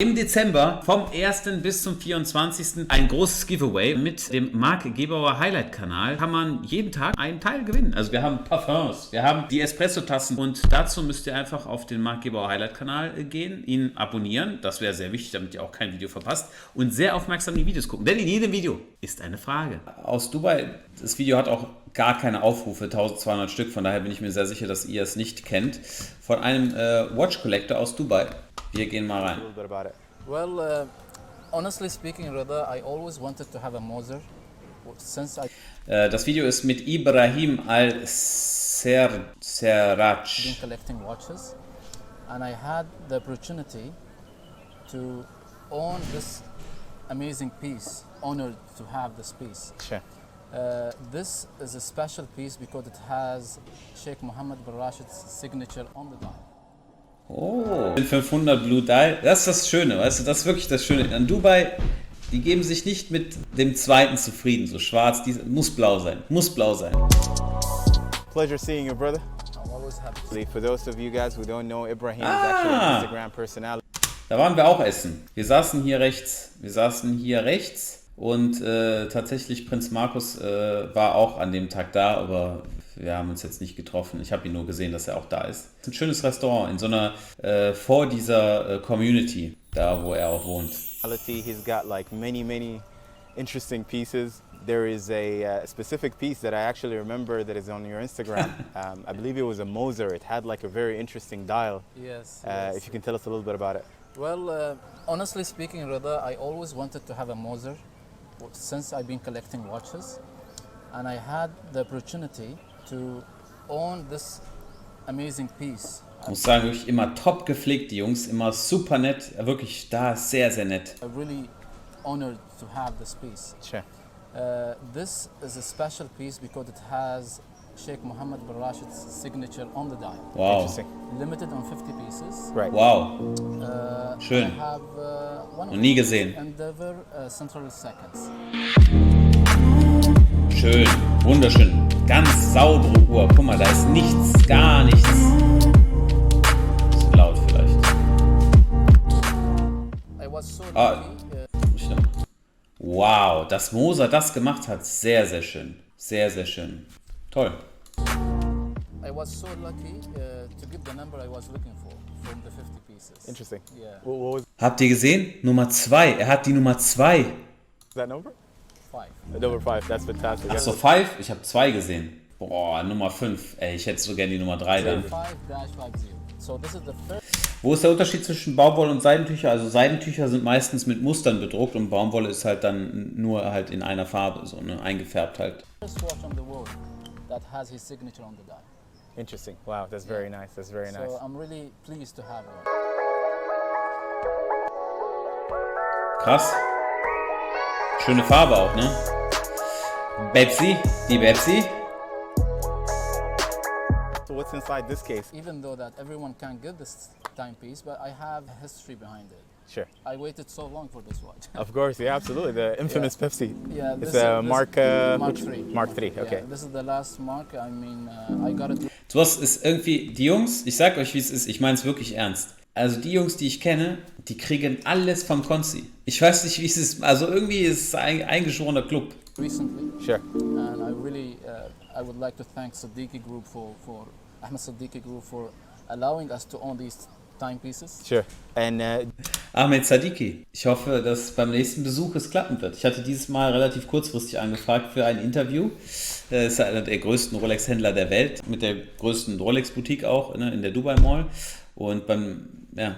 Im Dezember vom 1. bis zum 24. ein großes Giveaway mit dem Marc Gebauer Highlight-Kanal. Kann man jeden Tag einen Teil gewinnen. Also wir haben Parfums, wir haben die Espresso-Tassen und dazu müsst ihr einfach auf den Marc Gebauer Highlight-Kanal gehen, ihn abonnieren. Das wäre sehr wichtig, damit ihr auch kein Video verpasst und sehr aufmerksam die Videos gucken. Denn in jedem Video ist eine Frage. Aus Dubai, das Video hat auch gar keine Aufrufe, 1200 Stück, von daher bin ich mir sehr sicher, dass ihr es nicht kennt. Von einem Watch Collector aus Dubai. Wir gehen mal rein. Well, honestly speaking, Rida, I always wanted to have a Moser since I das Video ist mit Ibrahim al-Serraj. been collecting watches, and I had the opportunity to own this amazing piece. Honored to have this piece. Sure. This is a special piece because it has Sheikh Mohammed bin Rashid's signature on the dial. Oh, 500 Blue Dial, das ist das Schöne, weißt du, das ist wirklich das Schöne. An Dubai, die geben sich nicht mit dem zweiten zufrieden, so schwarz, muss blau sein, muss blau sein. Pleasure seeing you, brother. I'm always happy. For those of you guys who don't know, Ibrahim is actually an Instagram personality. Da waren wir auch essen. Wir saßen hier rechts, und tatsächlich Prinz Markus war auch an dem Tag da, aber wir haben uns jetzt nicht getroffen. Ich habe ihn nur gesehen, dass er auch da ist. Es ist ein schönes Restaurant in so einer, vor dieser Community, da wo er auch wohnt. He's got like many interesting pieces. There is a specific piece that I actually remember that is on your Instagram. I believe it was a Moser. It had like a very interesting dial. Yes. If you can tell us a little bit about it. Well, honestly speaking, Rida, I always wanted to have a Moser since I've been collecting watches, and I had the opportunity to own this amazing piece. Ich muss sagen, wirklich immer top gepflegt, die Jungs, immer super nett, wirklich da sehr, sehr nett. I'm really honored to have this piece. Sure. This is a special piece because it has Sheikh Mohammed bin Rashid's signature on the dial. Wow. Interesting. Limited on 50 pieces. Right. Wow. Schön. I have one Noch nie gesehen. Endeavor Central Seconds. Schön, wunderschön. Ganz saubere Uhr. Guck mal, da ist nichts, gar nichts. Bisschen laut vielleicht. I was so Ah. lucky. Wow, dass Moser das gemacht hat, sehr, sehr schön. Sehr, sehr schön. Toll. I was so lucky to get the number I was looking for from the 50 pieces. Interesting. Yeah. What was Habt ihr gesehen? Nummer 2. Er hat die Nummer 2. that number? 5. Number 5. That's fantastic. Achso, 5? Ich habe 2 gesehen. Boah, Nummer 5. Ey, ich hätte so gerne die Nummer 3 dann. 5-50. So this is the first. Wo ist der Unterschied zwischen Baumwolle und Seidentücher? Also Seidentücher sind meistens mit Mustern bedruckt und Baumwolle ist halt dann nur halt in einer Farbe, so ne, eingefärbt halt. First watch on the world that has his signature on the dial. Interesting. Wow, that's very nice. That's very nice. So I'm really pleased to have it. Krass. Schöne Farbe auch, ne? Pepsi, die Pepsi. So what's inside this case? Even though that everyone can get this timepiece, but I have a history behind it. Sure. I waited so long for this watch. Of course, yeah, absolutely. The infamous Pepsi. Yeah, It's this- a this- Mark Mark 3. Mark 3. Okay. Yeah, this is the last mark. I mean, I got it. Sowas ist irgendwie, die Jungs, ich sag euch wie es ist, ich meine es wirklich ernst. Also die Jungs, die ich kenne, die kriegen alles vom Konzi. Ich weiß nicht, wie es ist, also irgendwie ist es ein eingeschworener Club. Recently, Sure. and I really, I would like to thank Siddiqui Group for Ahmed Siddiqui Group for allowing us to own these timepieces. Sure. And Ahmed Sadiki, ich hoffe, dass beim nächsten Besuch es klappen wird. Ich hatte dieses Mal relativ kurzfristig angefragt für ein Interview. Er ist einer der größten Rolex-Händler der Welt, mit der größten Rolex-Boutique auch, ne, in der Dubai Mall. Und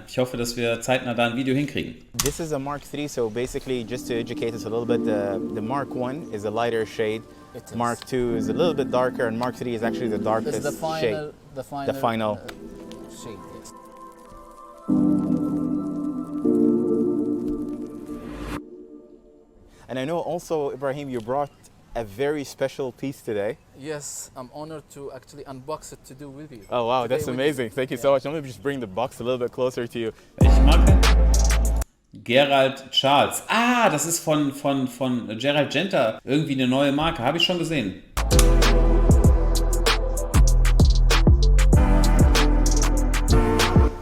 ich hoffe, dass wir zeitnah da ein Video hinkriegen. this is a Mark 3, so basically, just to educate us a little bit, the Mark 1 is a lighter shade, It is. Mark 2 is a little bit darker, and Mark 3 is actually the This darkest is the shade. final The final. shade. Yes. And I know also, Ibrahim, you brought a very special piece today. Yes, I'm honored to actually unbox it to do with you. Oh wow, Today that's with you. amazing. Thank you so much. Let me just bring the box a little bit closer to you. Welche Marke? Gerald Charles. Ah, das ist von Gerald Genta. Irgendwie eine neue Marke. Habe ich schon gesehen.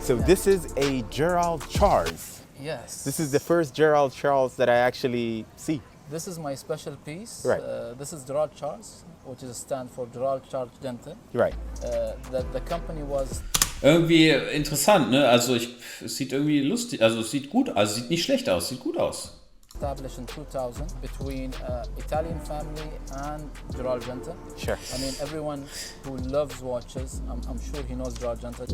So this is a Gerald Charles. Yes. This is the first Gerald Charles that I actually see. This is my special piece. Right. This is Gerald Charles, which is a stand for Gerald Charles Dental. Right. The company was Irgendwie interessant, ne? Also es sieht irgendwie lustig, also es sieht gut, also sieht nicht schlecht aus, sieht gut aus. established in 2000 between Italian family and Gerald Dental. Sure. I mean, everyone who loves watches, I'm sure he knows Gerald Dental.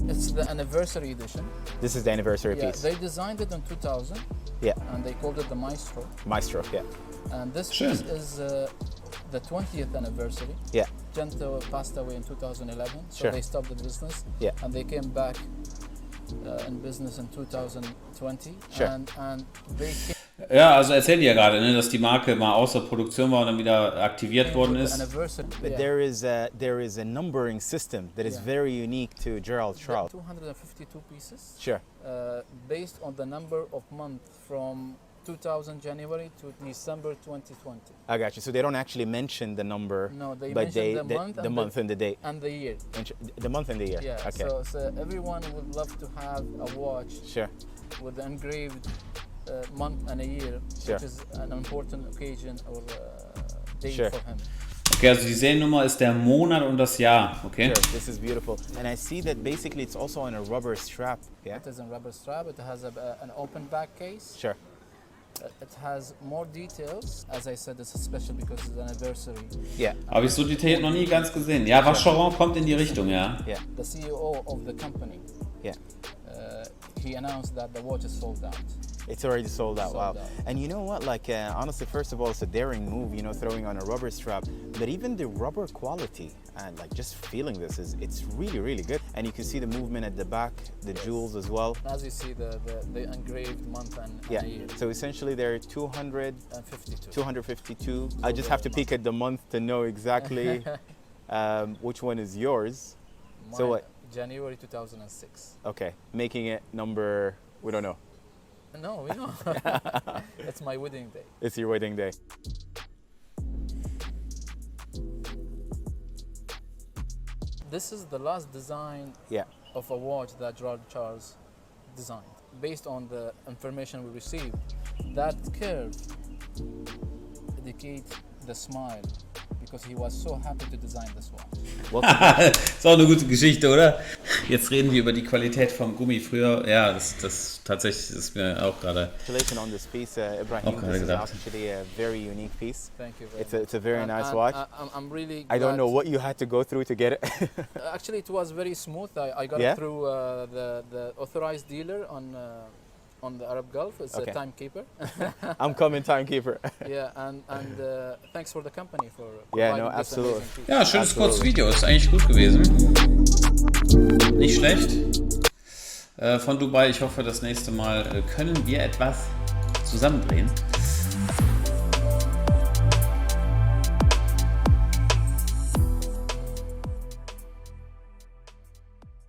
It's the anniversary edition. This is the anniversary Yeah, piece. they designed it in 2000. Yeah. And they called it the Maestro. Maestro, yeah. And this Schön. piece is the 20th anniversary. Yeah. Gento passed away in 2011, so Sure. they stopped the business. Yeah. And they came back in business in 2020. Sure. And they came Ja, also erzählt ihr ja gerade, ne, dass die Marke mal außer Produktion war und dann wieder aktiviert worden with the ist. anniversary. But Yeah. there is a numbering system that is Yeah. very unique to Gerald Charles. 252 pieces. Sure. Based on the number of months from 2000 January to December 2020. I got you. So they don't actually mention the number, No, they but mention the month the and month and the date. and the year. The month and the year. Yeah. Okay. So everyone would love to have a watch Sure. with the engraved month and a year, Sure. which is an important occasion or date Sure. for him. Okay, also die Seriennummer ist der Monat und das Jahr, okay? Sure. This is beautiful. And I see that basically it's also on a rubber strap. Yeah. It is a rubber strap. It has an open back case. Sure. It has more details. As I said, it's special because it's an anniversary. Yeah. Habe ich so detailliert noch nie ganz gesehen. Ja, Vacheron kommt in die Richtung, ja. Yeah. The CEO of the company, Yeah. he announced that the watch is sold out. It's already sold out. Sold Wow. out. And you know what? Like, honestly, first of all, it's a daring move, you know, throwing on a rubber strap. But even the rubber quality and like just feeling this it's really, really good. And you can see the movement at the back, the jewels as well. As you see, the engraved month and Yeah. a year. So essentially, there are 52. 252. I just have to peek at the month to know exactly which one is yours. So Mine, what? January 2006. Okay, making it number, we don't know. No, we know. It's my wedding day. It's your wedding day. This is the last design Yeah. of a watch that Gerald Charles designed. Based on the information we received, that curve indicates the smile because he was so happy to design this watch. Ist auch eine gute Geschichte, oder? Jetzt reden wir über die Qualität vom Gummi. Früher, ja, das tatsächlich ist mir auch gerade. Congratulations on this piece, Ibrahim. Okay, This is gedacht. actually a very unique piece. Thank you very It's a very much. nice And watch. I'm really I don't glad- know what you had to go through to get it. Actually, it was very smooth. I got Yeah? it through the authorized dealer on the Arab Gulf. It's Okay. a timekeeper. I'm coming, timekeeper. Yeah, and thanks for the company for Yeah, providing no, this absolutely. amazing piece. Ja, schönes Absolut. kurzes Video, ist eigentlich gut gewesen. Nicht schlecht. Von Dubai, ich hoffe, das nächste Mal können wir etwas zusammendrehen.